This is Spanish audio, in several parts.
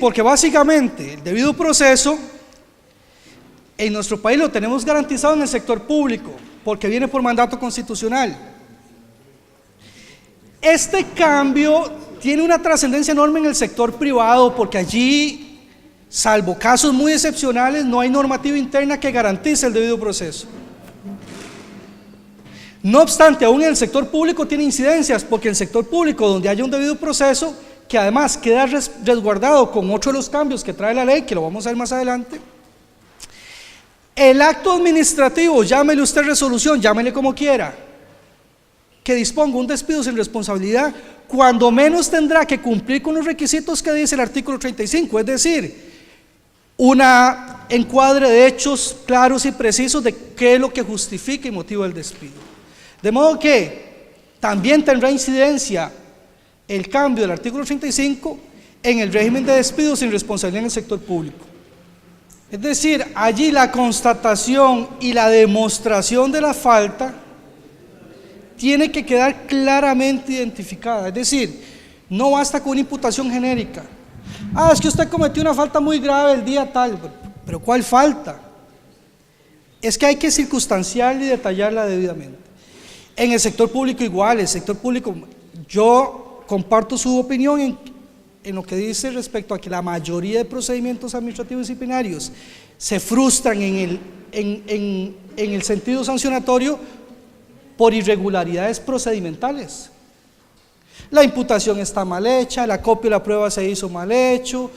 Porque básicamente el debido proceso en nuestro país lo tenemos garantizado en el sector público, porque viene por mandato constitucional. Este cambio tiene una trascendencia enorme en el sector privado, porque allí, salvo casos muy excepcionales, no hay normativa interna que garantice el debido proceso. No obstante, aún en el sector público tiene incidencias, porque en el sector público, donde haya un debido proceso, que además queda resguardado con otro de los cambios que trae la ley, que lo vamos a ver más adelante, el acto administrativo, llámele usted resolución, llámele como quiera, que disponga un despido sin responsabilidad, cuando menos tendrá que cumplir con los requisitos que dice el artículo 35, es decir, una encuadre de hechos claros y precisos de qué es lo que justifica y motiva el despido. De modo que también tendrá incidencia el cambio del artículo 35 en el régimen de despido sin responsabilidad en el sector público. Es decir, allí la constatación y la demostración de la falta tiene que quedar claramente identificada. Es decir, no basta con una imputación genérica. Es que usted cometió una falta muy grave el día tal, pero ¿cuál falta? Es que hay que circunstanciarla y detallarla debidamente. En el sector público igual, el sector público, yo comparto su opinión en lo que dice respecto a que la mayoría de procedimientos administrativos disciplinarios se frustran en el sentido sancionatorio por irregularidades procedimentales. La imputación está mal hecha, la copia de la prueba se hizo mal hecho,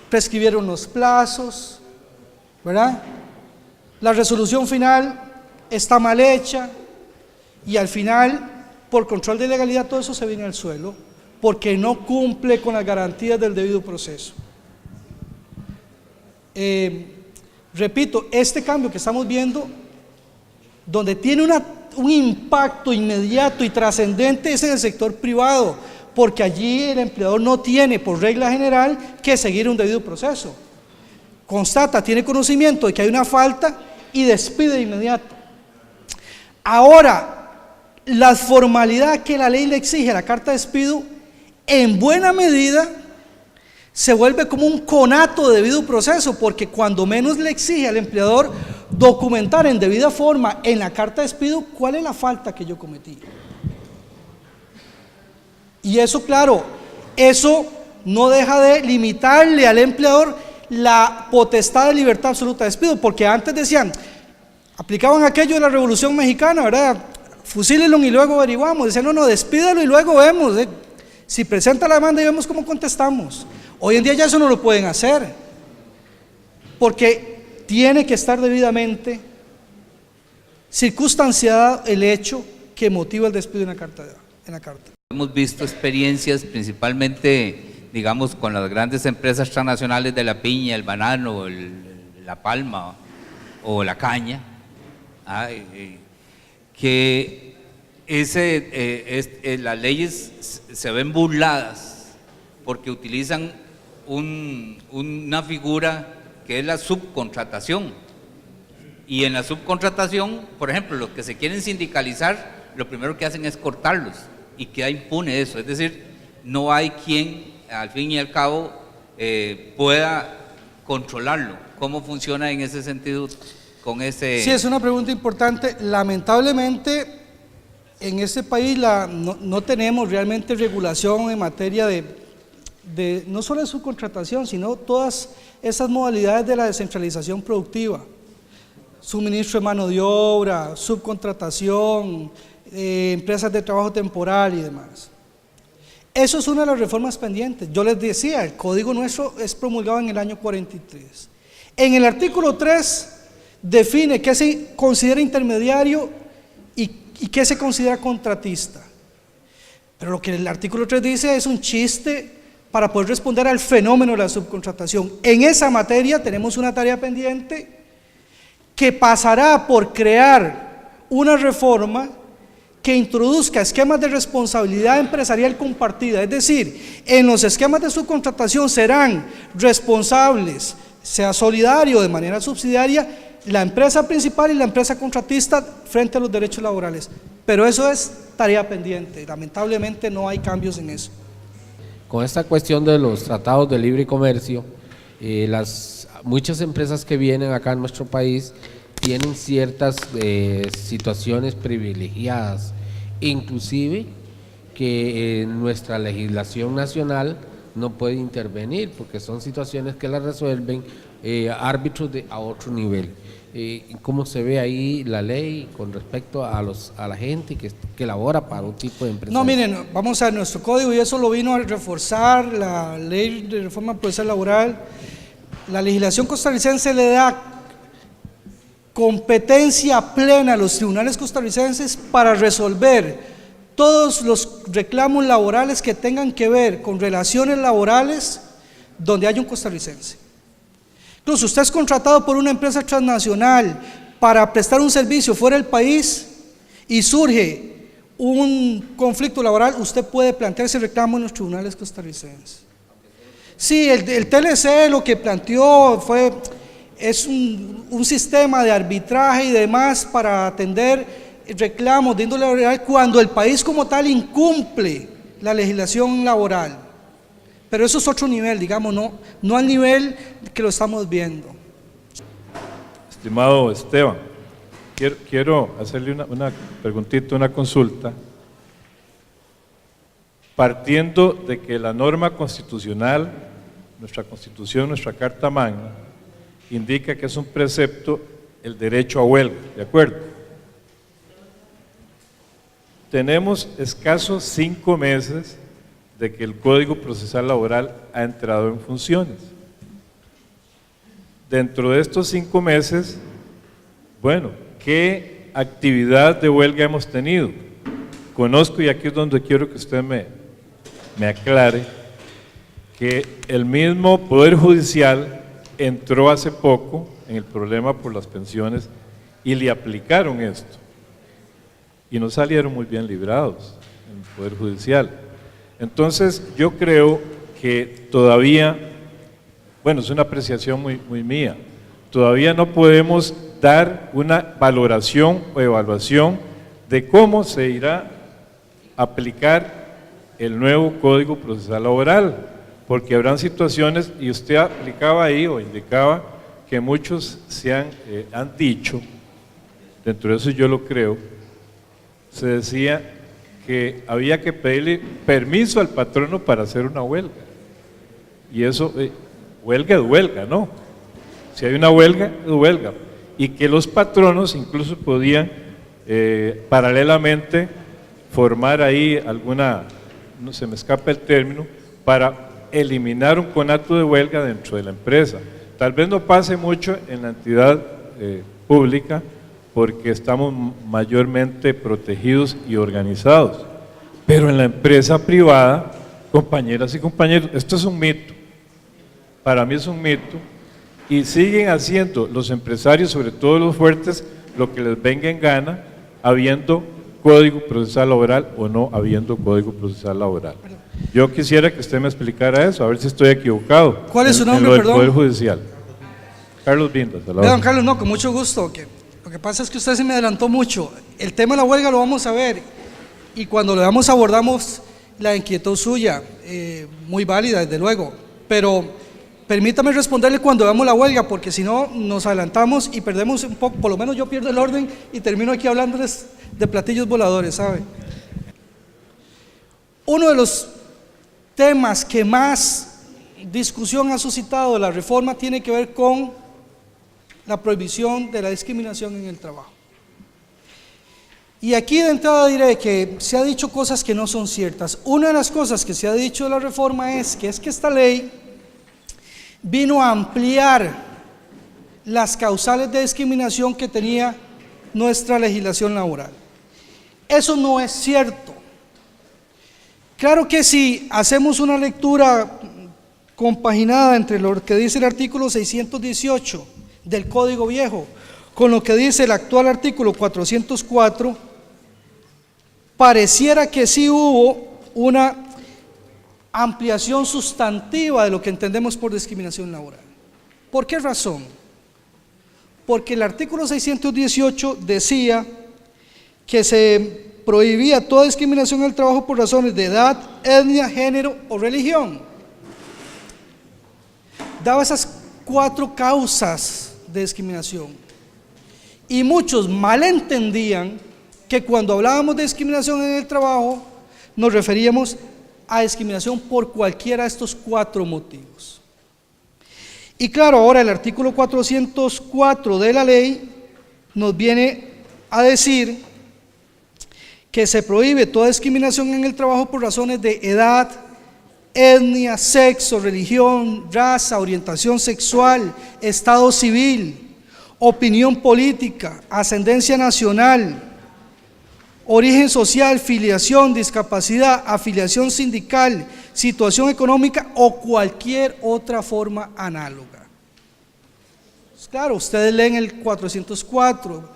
prescribieron los plazos, ¿verdad? La resolución final está mal hecha y al final, por control de legalidad, todo eso se viene al suelo porque no cumple con las garantías del debido proceso. Repito, este cambio que estamos viendo, donde tiene un impacto inmediato y trascendente, es en el sector privado, porque allí el empleador no tiene, por regla general, que seguir un debido proceso. Constata, tiene conocimiento de que hay una falta y despide de inmediato. Ahora, la formalidad que la ley le exige a la carta de despido, en buena medida, se vuelve como un conato de debido proceso, porque cuando menos le exige al empleador documentar en debida forma en la carta de despido cuál es la falta que yo cometí. Y eso, claro, eso no deja de limitarle al empleador la potestad de libertad absoluta de despido, porque antes decían, aplicaban aquello de la Revolución Mexicana, ¿verdad? Fusílelo y luego averiguamos. Decían, no, despídelo y luego vemos, si presenta la demanda y vemos cómo contestamos. Hoy en día ya eso no lo pueden hacer, porque tiene que estar debidamente circunstanciado el hecho que motiva el despido en la carta. Hemos visto experiencias principalmente, digamos, con las grandes empresas transnacionales de la piña, el banano, la palma o la caña, que las leyes se ven burladas porque utilizan una figura que es la subcontratación, y en la subcontratación, por ejemplo, los que se quieren sindicalizar, lo primero que hacen es cortarlos y queda impune eso, es decir, no hay quien al fin y al cabo pueda controlarlo. ¿Cómo funciona en ese sentido con ese? Sí, es una pregunta importante. Lamentablemente en este país no tenemos realmente regulación en materia de no solo de subcontratación, sino todas esas modalidades de la descentralización productiva, suministro de mano de obra, subcontratación, empresas de trabajo temporal y demás. Eso es una de las reformas pendientes. Yo les decía, el código nuestro es promulgado en el año 43. En el artículo 3 define qué se considera intermediario y qué se considera contratista. Pero lo que el artículo 3 dice es un chiste para poder responder al fenómeno de la subcontratación. En esa materia tenemos una tarea pendiente que pasará por crear una reforma que introduzca esquemas de responsabilidad empresarial compartida, es decir, en los esquemas de subcontratación serán responsables, sea solidario de manera subsidiaria, la empresa principal y la empresa contratista frente a los derechos laborales. Pero eso es tarea pendiente, lamentablemente no hay cambios en eso. con esta cuestión de los tratados de libre comercio, muchas empresas que vienen acá en nuestro país tienen ciertas situaciones privilegiadas, inclusive que nuestra legislación nacional no puede intervenir porque son situaciones que las resuelven árbitros a otro nivel. ¿Cómo se ve ahí la ley con respecto a la gente que labora para un tipo de empresa? No, miren, vamos a ver, nuestro código, y eso lo vino a reforzar la ley de reforma procesal laboral. La legislación costarricense le da competencia plena a los tribunales costarricenses para resolver todos los reclamos laborales que tengan que ver con relaciones laborales donde haya un costarricense. Incluso usted es contratado por una empresa transnacional para prestar un servicio fuera del país y surge un conflicto laboral, usted puede plantear ese reclamo en los tribunales costarricenses. Sí, el TLC lo que planteó es un sistema de arbitraje y demás para atender reclamos de índole laboral cuando el país como tal incumple la legislación laboral. Pero eso es otro nivel, digamos, no al nivel que lo estamos viendo. Estimado Esteban, quiero hacerle una preguntita, una consulta. Partiendo de que la norma constitucional, nuestra Constitución, nuestra Carta Magna, indica que es un precepto el derecho a huelga, ¿de acuerdo? Tenemos escasos 5 meses de que el Código Procesal Laboral ha entrado en funciones. Dentro de estos 5 meses, bueno, ¿qué actividad de huelga hemos tenido? Conozco, y aquí es donde quiero que usted me aclare, que el mismo Poder Judicial entró hace poco en el problema por las pensiones y le aplicaron esto. Y no salieron muy bien librados en el Poder Judicial. Entonces yo creo que todavía, bueno, es una apreciación muy mía, todavía no podemos dar una valoración o evaluación de cómo se irá a aplicar el nuevo Código Procesal Laboral, porque habrán situaciones, y usted aplicaba ahí o indicaba que muchos han dicho, dentro de eso yo lo creo, se decía que había que pedirle permiso al patrono para hacer una huelga. Y eso, huelga es huelga, ¿no? Si hay una huelga, es huelga. Y que los patronos incluso podían paralelamente formar ahí alguna, no se me escapa el término, para eliminar un conato de huelga dentro de la empresa. Tal vez no pase mucho en la entidad pública, porque estamos mayormente protegidos y organizados. Pero en la empresa privada, compañeras y compañeros, esto es un mito, para mí es un mito, y siguen haciendo los empresarios, sobre todo los fuertes, lo que les venga en gana, habiendo Código Procesal Laboral o no habiendo Código Procesal Laboral. Yo quisiera que usted me explicara eso, a ver si estoy equivocado. ¿Cuál es su nombre, en lo del perdón? Poder Judicial. Carlos Vindas. Don Carlos, no, con mucho gusto. Lo que pasa es que usted se me adelantó mucho. El tema de la huelga lo vamos a ver, y cuando lo veamos abordamos la inquietud suya, muy válida desde luego, pero permítame responderle cuando veamos la huelga, porque si no nos adelantamos y perdemos un poco, por lo menos yo pierdo el orden y termino aquí hablándoles de platillos voladores, ¿sabe? Uno de los temas que más discusión ha suscitado la reforma tiene que ver con la prohibición de la discriminación en el trabajo. Y aquí de entrada diré que se ha dicho cosas que no son ciertas. Una de las cosas que se ha dicho de la reforma es que esta ley vino a ampliar las causales de discriminación que tenía nuestra legislación laboral. Eso no es cierto. Claro que si hacemos una lectura compaginada entre lo que dice el artículo 618 del Código Viejo con lo que dice el actual artículo 404, pareciera que sí hubo una ampliación sustantiva de lo que entendemos por discriminación laboral. ¿Por qué razón? Porque el artículo 618 decía que se prohibía toda discriminación en el trabajo por razones de edad, etnia, género o religión. Daba esas 4 causas de discriminación. Y muchos malentendían que cuando hablábamos de discriminación en el trabajo, nos referíamos a discriminación por cualquiera de estos 4 motivos. Y claro, ahora el artículo 404 de la ley nos viene a decir que se prohíbe toda discriminación en el trabajo por razones de edad, etnia, sexo, religión, raza, orientación sexual, estado civil, opinión política, ascendencia nacional, origen social, filiación, discapacidad, afiliación sindical, situación económica o cualquier otra forma análoga. Pues claro, ustedes leen el 404,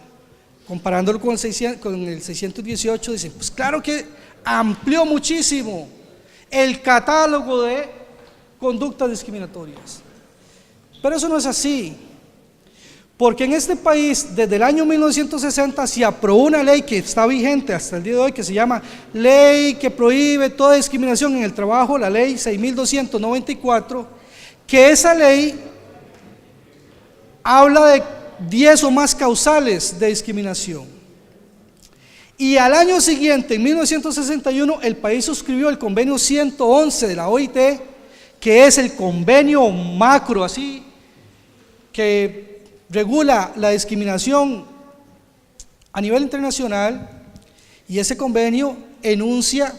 comparándolo con el 618, dicen, pues claro que amplió muchísimo el catálogo de conductas discriminatorias. Pero eso no es así, porque en este país, desde el año 1960, se aprobó una ley que está vigente hasta el día de hoy, que se llama Ley que prohíbe toda discriminación en el trabajo, la ley 6.294, que esa ley habla de 10 o más causales de discriminación. Y al año siguiente, en 1961, el país suscribió el convenio 111 de la OIT, que es el convenio macro, así, que regula la discriminación a nivel internacional, y ese convenio enuncia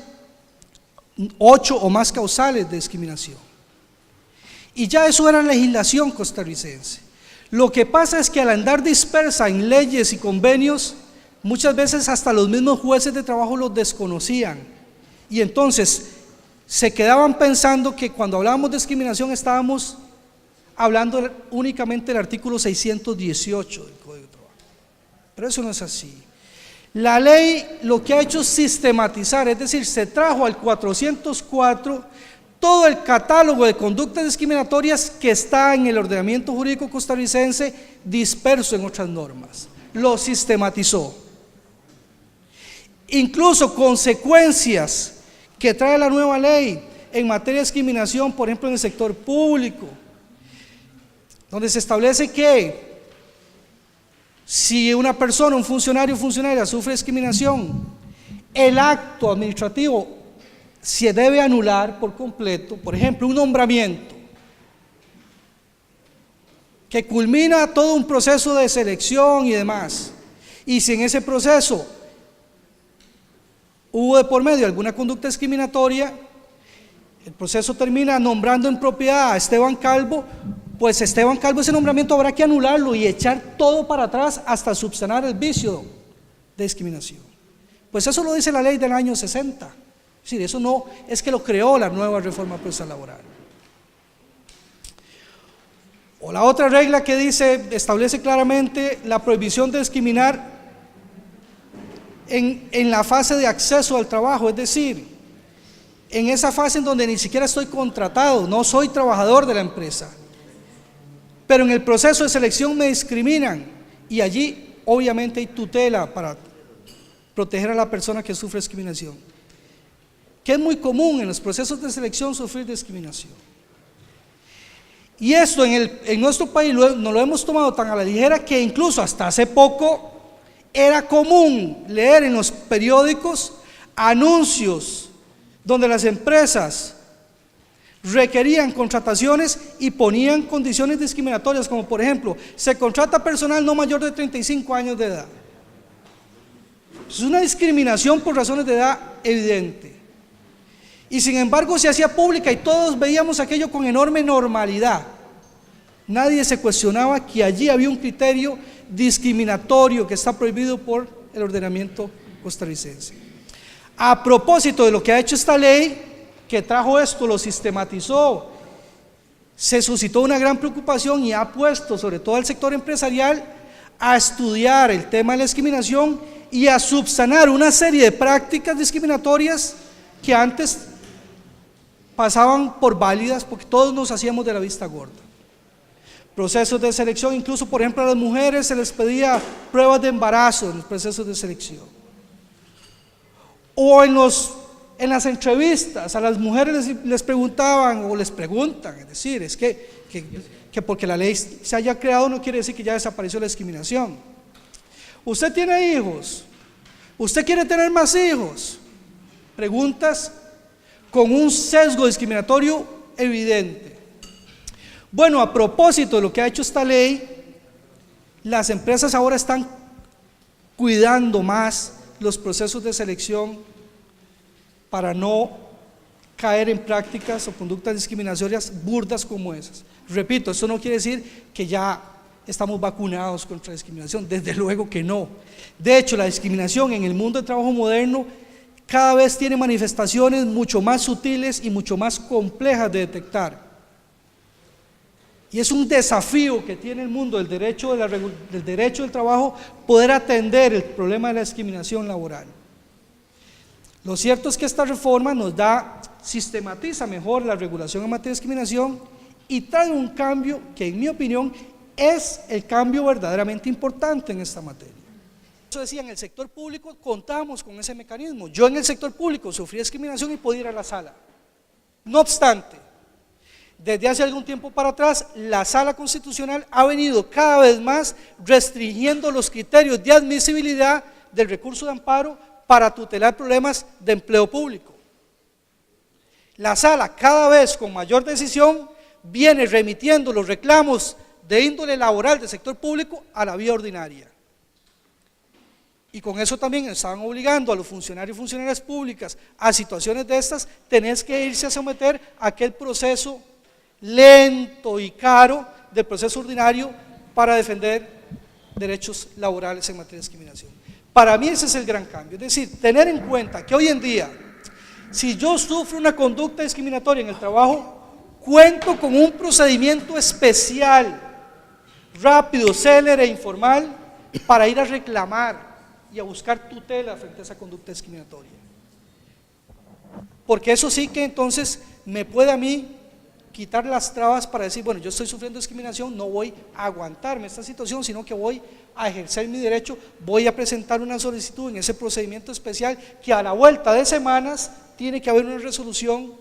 8 o más causales de discriminación. Y ya eso era legislación costarricense. Lo que pasa es que al andar dispersa en leyes y convenios, muchas veces hasta los mismos jueces de trabajo los desconocían, y entonces se quedaban pensando que cuando hablábamos de discriminación estábamos hablando únicamente del artículo 618 del Código de Trabajo. Pero eso no es así. La ley lo que ha hecho es sistematizar, es decir, se trajo al 404 todo el catálogo de conductas discriminatorias que está en el ordenamiento jurídico costarricense disperso en otras normas. Lo sistematizó. Incluso consecuencias que trae la nueva ley en materia de discriminación, por ejemplo en el sector público, donde se establece que si una persona, un funcionario o funcionaria sufre discriminación, el acto administrativo se debe anular por completo. Por ejemplo, un nombramiento que culmina todo un proceso de selección y demás, y si en ese proceso hubo de por medio alguna conducta discriminatoria, el proceso termina nombrando en propiedad a Esteban Calvo, pues Esteban Calvo, ese nombramiento habrá que anularlo y echar todo para atrás hasta subsanar el vicio de discriminación. Pues eso lo dice la ley del año 60. Es decir, eso no es que lo creó la nueva reforma procesal laboral. O la otra regla que dice, establece claramente la prohibición de discriminar en la fase de acceso al trabajo, es decir, en esa fase en donde ni siquiera estoy contratado, no soy trabajador de la empresa, pero en el proceso de selección me discriminan, y allí obviamente hay tutela para proteger a la persona que sufre discriminación, que es muy común en los procesos de selección sufrir discriminación. Y esto en nuestro país nos lo hemos tomado tan a la ligera que incluso hasta hace poco era común leer en los periódicos anuncios donde las empresas requerían contrataciones y ponían condiciones discriminatorias, como por ejemplo, se contrata personal no mayor de 35 años de edad. Es una discriminación por razones de edad evidente. Y sin embargo se hacía pública y todos veíamos aquello con enorme normalidad. Nadie se cuestionaba que allí había un criterio discriminatorio que está prohibido por el ordenamiento costarricense. A propósito de lo que ha hecho esta ley, que trajo esto, lo sistematizó, se suscitó una gran preocupación y ha puesto sobre todo al sector empresarial a estudiar el tema de la discriminación y a subsanar una serie de prácticas discriminatorias que antes pasaban por válidas porque todos nos hacíamos de la vista gorda. Procesos de selección, incluso por ejemplo a las mujeres se les pedía pruebas de embarazo en los procesos de selección. O en las entrevistas a las mujeres les preguntaban o les preguntan, es decir, es que porque la ley se haya creado no quiere decir que ya desapareció la discriminación. ¿Usted tiene hijos? ¿Usted quiere tener más hijos? Preguntas con un sesgo discriminatorio evidente. Bueno, a propósito de lo que ha hecho esta ley, las empresas ahora están cuidando más los procesos de selección para no caer en prácticas o conductas discriminatorias burdas como esas. Repito, eso no quiere decir que ya estamos vacunados contra la discriminación, desde luego que no. De hecho, la discriminación en el mundo del trabajo moderno cada vez tiene manifestaciones mucho más sutiles y mucho más complejas de detectar. Y es un desafío que tiene el mundo del derecho del trabajo poder atender el problema de la discriminación laboral. Lo cierto es que esta reforma sistematiza mejor la regulación en materia de discriminación y trae un cambio que, en mi opinión, es el cambio verdaderamente importante en esta materia. Eso decía, en el sector público contamos con ese mecanismo. Yo en el sector público sufrí discriminación y podía ir a la sala. No obstante, desde hace algún tiempo para atrás, la Sala Constitucional ha venido cada vez más restringiendo los criterios de admisibilidad del recurso de amparo para tutelar problemas de empleo público. La Sala, cada vez con mayor decisión, viene remitiendo los reclamos de índole laboral del sector público a la vía ordinaria. Y con eso también estaban obligando a los funcionarios y funcionarias públicas a situaciones de estas, tenés que irse a someter a aquel proceso lento y caro del proceso ordinario para defender derechos laborales en materia de discriminación. Para mí ese es el gran cambio, es decir, tener en cuenta que hoy en día, si yo sufro una conducta discriminatoria en el trabajo, cuento con un procedimiento especial, rápido, célere e informal, para ir a reclamar y a buscar tutela frente a esa conducta discriminatoria. Porque eso sí que entonces me puede a mí quitar las trabas para decir, bueno, yo estoy sufriendo discriminación, no voy a aguantarme esta situación, sino que voy a ejercer mi derecho, voy a presentar una solicitud en ese procedimiento especial que a la vuelta de semanas tiene que haber una resolución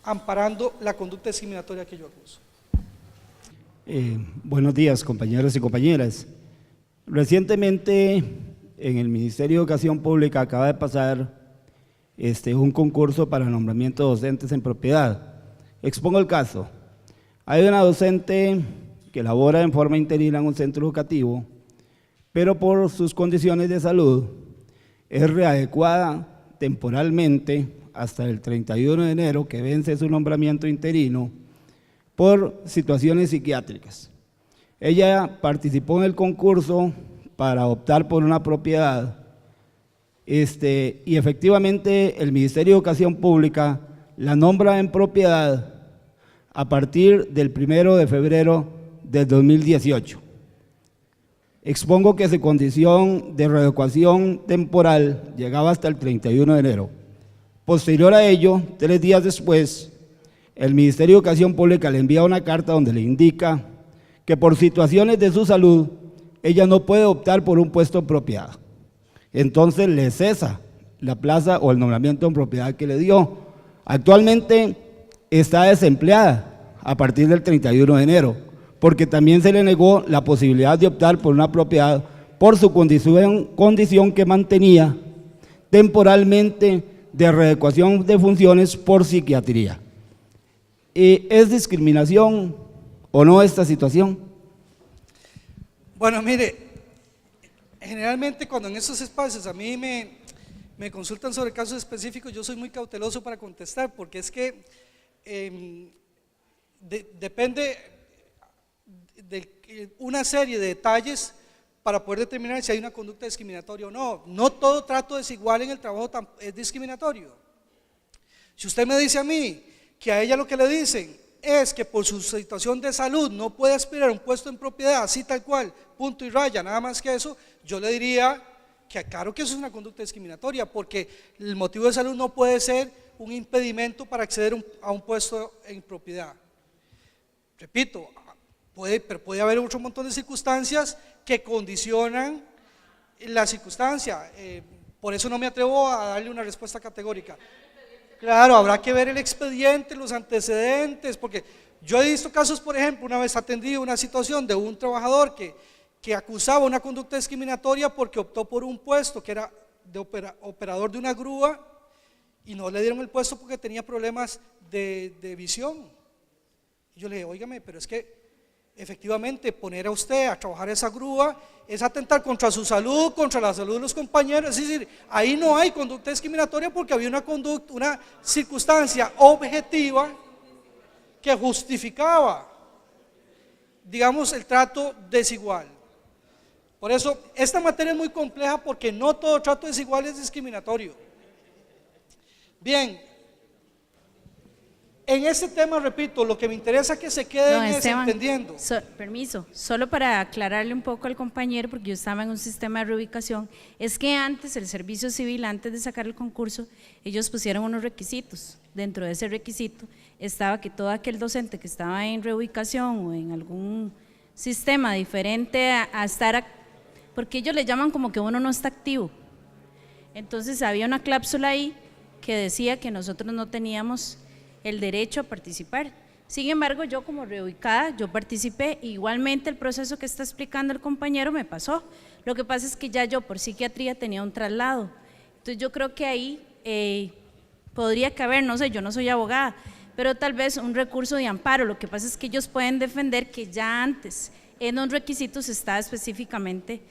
amparando la conducta discriminatoria que yo acuso. Buenos días, compañeros y compañeras. Recientemente en el Ministerio de Educación Pública acaba de pasar un concurso para nombramiento de docentes en propiedad. Expongo el caso. Hay una docente que labora en forma interina en un centro educativo, pero por sus condiciones de salud es readecuada temporalmente hasta el 31 de enero, que vence su nombramiento interino, por situaciones psiquiátricas. Ella participó en el concurso para optar por una propiedad y efectivamente el Ministerio de Educación Pública la nombra en propiedad a partir del 1 de febrero del 2018. Expongo que su condición de readecuación temporal llegaba hasta el 31 de enero. Posterior a ello, 3 días después, el Ministerio de Educación Pública le envía una carta donde le indica que por situaciones de su salud, ella no puede optar por un puesto en propiedad. Entonces le cesa la plaza o el nombramiento en propiedad que le dio. Actualmente está desempleada a partir del 31 de enero, porque también se le negó la posibilidad de optar por una propiedad por su condición que mantenía temporalmente de readecuación de funciones por psiquiatría. ¿Es discriminación o no esta situación? Bueno, mire, generalmente cuando en esos espacios a mí me consultan sobre casos específicos, yo soy muy cauteloso para contestar, porque es que depende de una serie de detalles para poder determinar si hay una conducta discriminatoria o no. No todo trato desigual en el trabajo es discriminatorio. Si usted me dice a mí que a ella lo que le dicen es que por su situación de salud no puede aspirar a un puesto en propiedad, así tal cual, punto y raya, nada más que eso, yo le diría que claro que eso es una conducta discriminatoria, porque el motivo de salud no puede ser un impedimento para acceder a un puesto en propiedad. Repito, pero puede haber otro montón de circunstancias que condicionan la circunstancia. Por eso no me atrevo a darle una respuesta categórica. Claro, habrá que ver el expediente, los antecedentes, porque yo he visto casos, por ejemplo, una vez atendí una situación de un trabajador que acusaba una conducta discriminatoria porque optó por un puesto que era de operador de una grúa y no le dieron el puesto porque tenía problemas de visión. Y yo le dije, óigame, pero es que efectivamente poner a usted a trabajar esa grúa es atentar contra su salud, contra la salud de los compañeros, es decir, ahí no hay conducta discriminatoria porque había una circunstancia objetiva que justificaba, digamos, el trato desigual. Por eso, esta materia es muy compleja porque no todo trato desigual es discriminatorio. Bien, en este tema, repito, lo que me interesa que se queden es Esteban, entendiendo. Permiso, solo para aclararle un poco al compañero, porque yo estaba en un sistema de reubicación, es que antes el servicio civil, antes de sacar el concurso, ellos pusieron unos requisitos. Dentro de ese requisito estaba que todo aquel docente que estaba en reubicación o en algún sistema diferente a estar, porque ellos le llaman como que uno no está activo. Entonces había una cláusula ahí que decía que nosotros no teníamos el derecho a participar. Sin embargo, yo como reubicada, yo participé, igualmente el proceso que está explicando el compañero me pasó. Lo que pasa es que ya yo por psiquiatría tenía un traslado. Entonces yo creo que ahí podría caber, no sé, yo no soy abogada, pero tal vez un recurso de amparo. Lo que pasa es que ellos pueden defender que ya antes en los requisitos está específicamente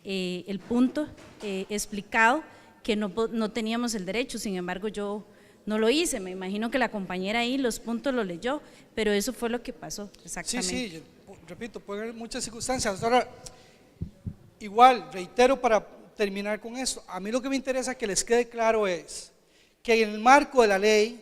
el punto explicado que no teníamos el derecho. Sin embargo, yo no lo hice, me imagino que la compañera ahí los puntos lo leyó, pero eso fue lo que pasó exactamente. Sí, sí, repito, puede haber muchas circunstancias. Ahora, igual, reitero para terminar con esto, a mí lo que me interesa que les quede claro es que en el marco de la ley,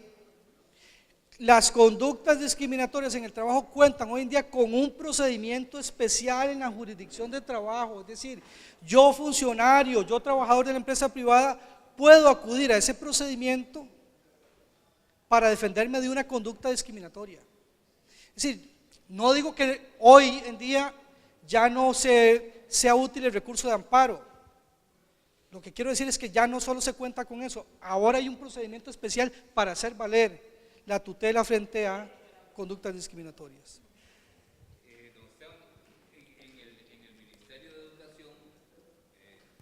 las conductas discriminatorias en el trabajo cuentan hoy en día con un procedimiento especial en la jurisdicción de trabajo, es decir, yo funcionario, yo trabajador de la empresa privada, puedo acudir a ese procedimiento para defenderme de una conducta discriminatoria. Es decir, no digo que hoy en día ya no sea útil el recurso de amparo. Lo que quiero decir es que ya no solo se cuenta con eso, ahora hay un procedimiento especial para hacer valer la tutela frente a conductas discriminatorias. Don Esteban, en el Ministerio de Educación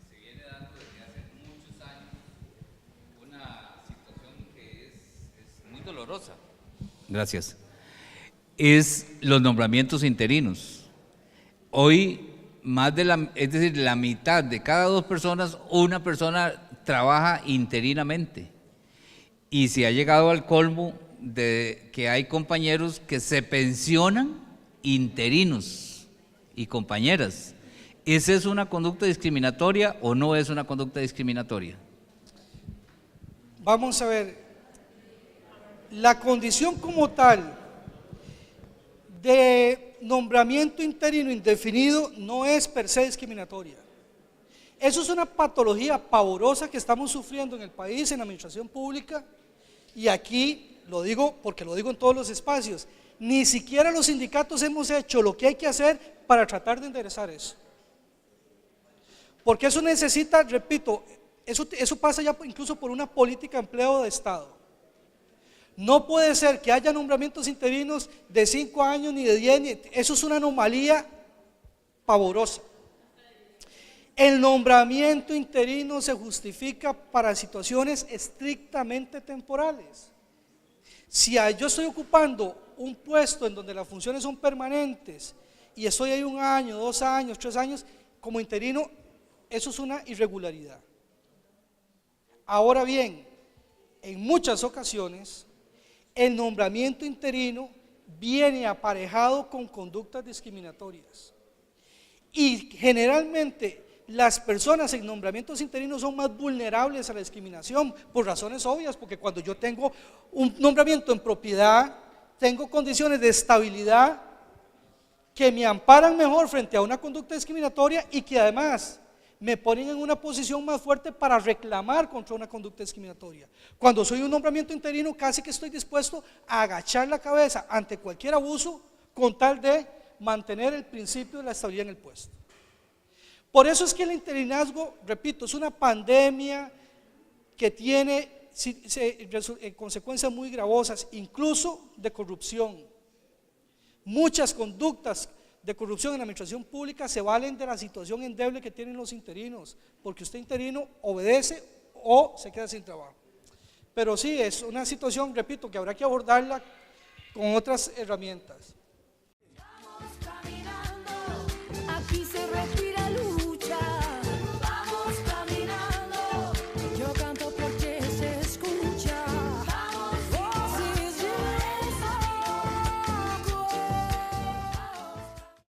se viene dando desde hace muchos años una situación que es muy dolorosa. Gracias. Es los nombramientos interinos. Hoy es decir, la mitad de cada 2 personas, una persona trabaja interinamente. Y se ha llegado al colmo de que hay compañeros que se pensionan interinos y compañeras. ¿Esa es una conducta discriminatoria o no es una conducta discriminatoria? Vamos a ver, la condición como tal de nombramiento interino indefinido no es per se discriminatoria. Eso es una patología pavorosa que estamos sufriendo en el país, en la administración pública, y aquí lo digo porque lo digo en todos los espacios, ni siquiera los sindicatos hemos hecho lo que hay que hacer para tratar de enderezar eso. Porque eso necesita, repito, eso pasa ya incluso por una política de empleo de Estado. No puede ser que haya nombramientos interinos de 5 años ni de 10, eso es una anomalía pavorosa. El nombramiento interino se justifica para situaciones estrictamente temporales. Si yo estoy ocupando un puesto en donde las funciones son permanentes y estoy ahí 1 año, 2 años, 3 años, como interino, eso es una irregularidad. Ahora bien, en muchas ocasiones, el nombramiento interino viene aparejado con conductas discriminatorias. Y generalmente las personas en nombramientos interinos son más vulnerables a la discriminación por razones obvias, porque cuando yo tengo un nombramiento en propiedad, tengo condiciones de estabilidad que me amparan mejor frente a una conducta discriminatoria y que además me ponen en una posición más fuerte para reclamar contra una conducta discriminatoria. Cuando soy un nombramiento interino, casi que estoy dispuesto a agachar la cabeza ante cualquier abuso con tal de mantener el principio de la estabilidad en el puesto. Por eso es que el interinazgo, repito, es una pandemia que tiene consecuencias muy gravosas, incluso de corrupción. Muchas conductas de corrupción en la administración pública se valen de la situación endeble que tienen los interinos, porque usted interino obedece o se queda sin trabajo. Pero sí, es una situación, repito, que habrá que abordarla con otras herramientas.